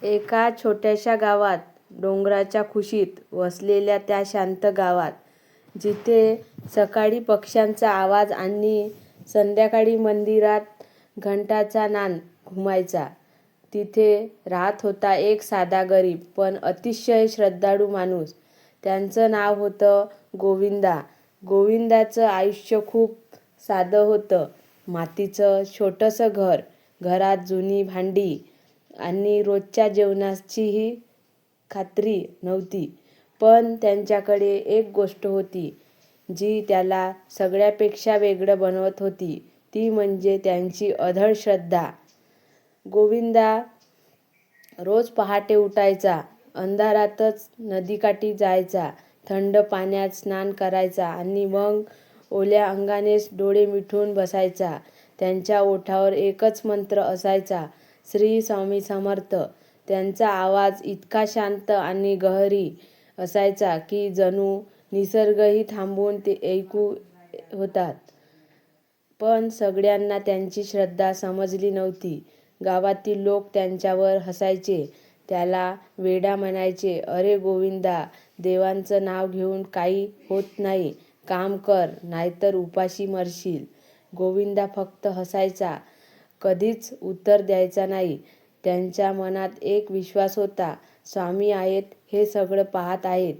एका छोट्याशा गावात, डोंगराच्या कुशीत वसलेल्या त्या शांत गावात, जिथे सकाळी पक्ष्यांचा आवाज आणि संध्याकाळी मंदिरात घंटांचा नाद घुमायचा, तिथे राहत होता एक साधा गरीब पण अतिशय श्रद्धाळू माणूस. त्याचं नाव होतं गोविंदा. गोविंदाचं आयुष्य खूप साधं होतं. मातीचं छोटंसं घर, घरात जुनी भांडी आणि रोजच्या जेवणाचीही खात्री नव्हती. पण त्याच्याकडे एक गोष्ट होती, जी त्याला सगळ्यांपेक्षा वेगळं बनवत होती. ती म्हणजे त्याची अढळ श्रद्धा. गोविंदा रोज पहाटे उठायचा, अंधारातच नदीकाठी जायचा, थंड पाण्यात स्नान करायचा आणि मग ओल्या अंगानेच डोळे मिटून बसायचा. त्याच्या ओठावर एकच मंत्र असायचा, श्री स्वामी समर्थ. त्याचा आवाज इतका शांत आणि गहिरा असायचा की जणू निसर्गही थांबून ते ऐकू होता. पण सगळ्यांना त्याची श्रद्धा समजली नव्हती. गावातील लोक त्याच्यावर हसायचे, त्याला वेडा म्हणायचे. अरे गोविंदा, देवाचं नाव घेऊन काही होत नाही, काम कर, नाहीतर उपाशी मरशील. गोविंदा फक्त हसायचा, कधीच उत्तर द्यायचा नाही. त्याच्या मनात एक विश्वास होता, स्वामी आहेत, हे सगळं पाहत आहेत.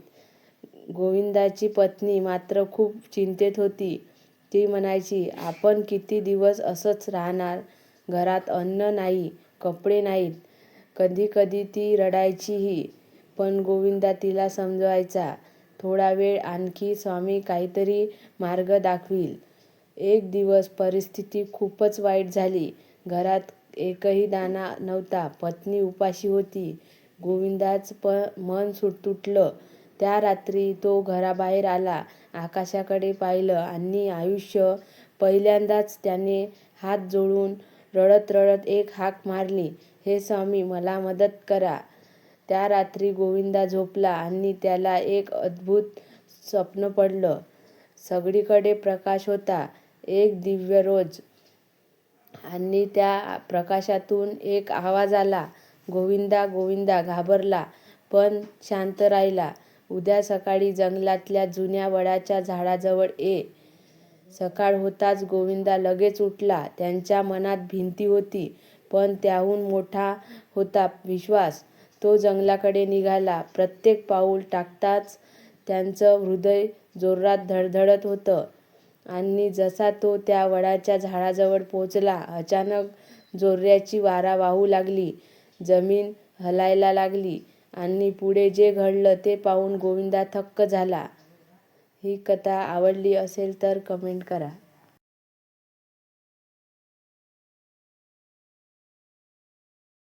गोविंदाची पत्नी मात्र खूप चिंतेत होती. ती म्हणायची, आपण किती दिवस असंच राहणार? घरात अन्न नाही, कपडे नाहीत. कधी कधी ती रडायचीही. पण गोविंदा तिला समजवायचा, थोडा वेळ आणखी, स्वामी काहीतरी मार्ग दाखवतील. एक दिवस परिस्थिती खूपच वाईट झाली. घरात एकही दाणा नव्हता. पत्नी उपाशी होती. गोविंदाचं मन तुटलं. त्या रात्री तो घराबाहेर आला, आकाशाकडे पाहिलं आणि आयुष्यात पहिल्यांदाच त्याने हात जोडून रडत रडत एक हाक मारली, हे स्वामी, मला मदत करा. त्या रात्री गोविंदा झोपला आणि त्याला एक अद्भुत स्वप्न पडलं. सगळीकडे प्रकाश होता, एक दिव्य रोज. आणि त्या प्रकाशातून एक आवाज आला, गोविंदा. गोविंदा घाबरला, पण शांत राहिला. उद्या सकाळी जंगलातल्या जुन्या वडाच्या झाडाजवळ ये. सकाळ होताच गोविंदा लगेच उठला. त्याच्या मनात भीती होती, पण त्याहून मोठा होता विश्वास. तो जंगलाकडे निघाला. प्रत्येक पाऊल टाकताच त्याचं हृदय जोरात धडधडत होतं. आणि जसा तो त्या वडाच्या झाडाजवळ पोचला, अचानक जोराची वारा वाहू लागली, जमीन हलायला लागली आणि पुढे जे घडलं ते पाहून गोविंदा थक्क झाला. ही कथा आवडली असेल तर कमेंट करा.